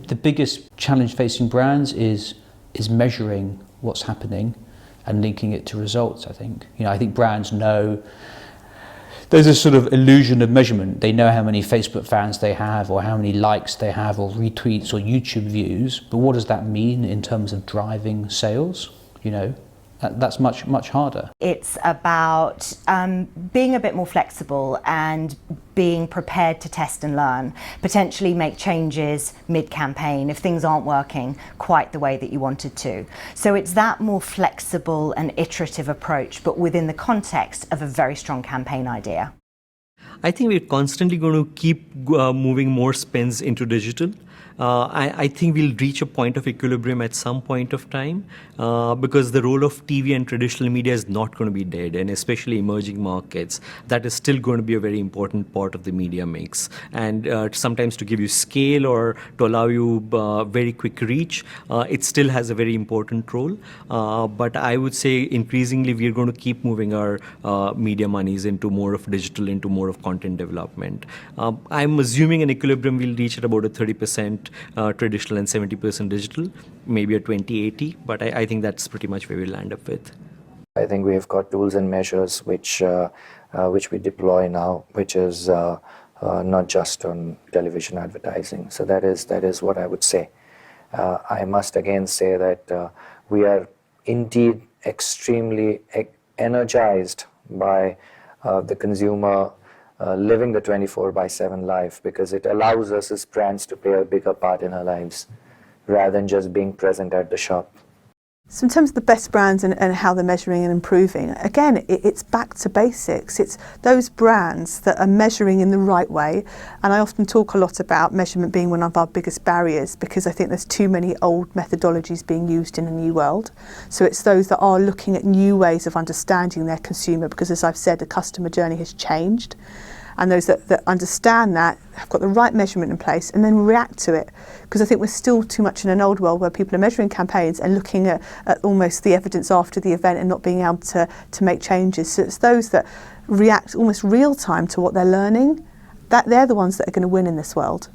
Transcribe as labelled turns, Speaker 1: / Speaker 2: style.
Speaker 1: the biggest challenge facing brands is measuring what's happening and linking it to results, I think. I think brands know there's a sort of illusion of measurement. They know how many Facebook fans they have or how many likes they have or retweets or YouTube views, but what does that mean in terms of driving sales? That's much harder.
Speaker 2: It's about being a bit more flexible and being prepared to test and learn, potentially make changes mid-campaign if things aren't working quite the way that you wanted to. So it's that more flexible and iterative approach, but within the context of a very strong campaign idea.
Speaker 3: I think we're constantly going to keep moving more spends into digital. I think we'll reach a point of equilibrium at some point of time because the role of TV and traditional media is not going to be dead, and especially emerging markets, that is still going to be a very important part of the media mix. And sometimes to give you scale or to allow you very quick reach, it still has a very important role. But I would say increasingly we're going to keep moving our media monies into more of digital, into more of content development. I'm assuming an equilibrium will reach at about a 30% traditional and 70% digital, maybe a 20-80, but I think that's pretty much where we'll land up with.
Speaker 4: I think we've got tools and measures which we deploy now, which is not just on television advertising. So that is what I would say. I must again say that we are indeed extremely energized by the consumer living the 24/7 life, because it allows us as brands to play a bigger part in our lives rather than just being present at the shop.
Speaker 5: So in terms of the best brands and how they're measuring and improving, again, it's back to basics. It's those brands that are measuring in the right way. And I often talk a lot about measurement being one of our biggest barriers, because I think there's too many old methodologies being used in a new world. So it's those that are looking at new ways of understanding their consumer, because as I've said, the customer journey has changed. And those that understand that have got the right measurement in place and then react to it. Because I think we're still too much in an old world where people are measuring campaigns and looking at almost the evidence after the event and not being able to make changes. So it's those that react almost real time to what they're learning, that they're the ones that are going to win in this world.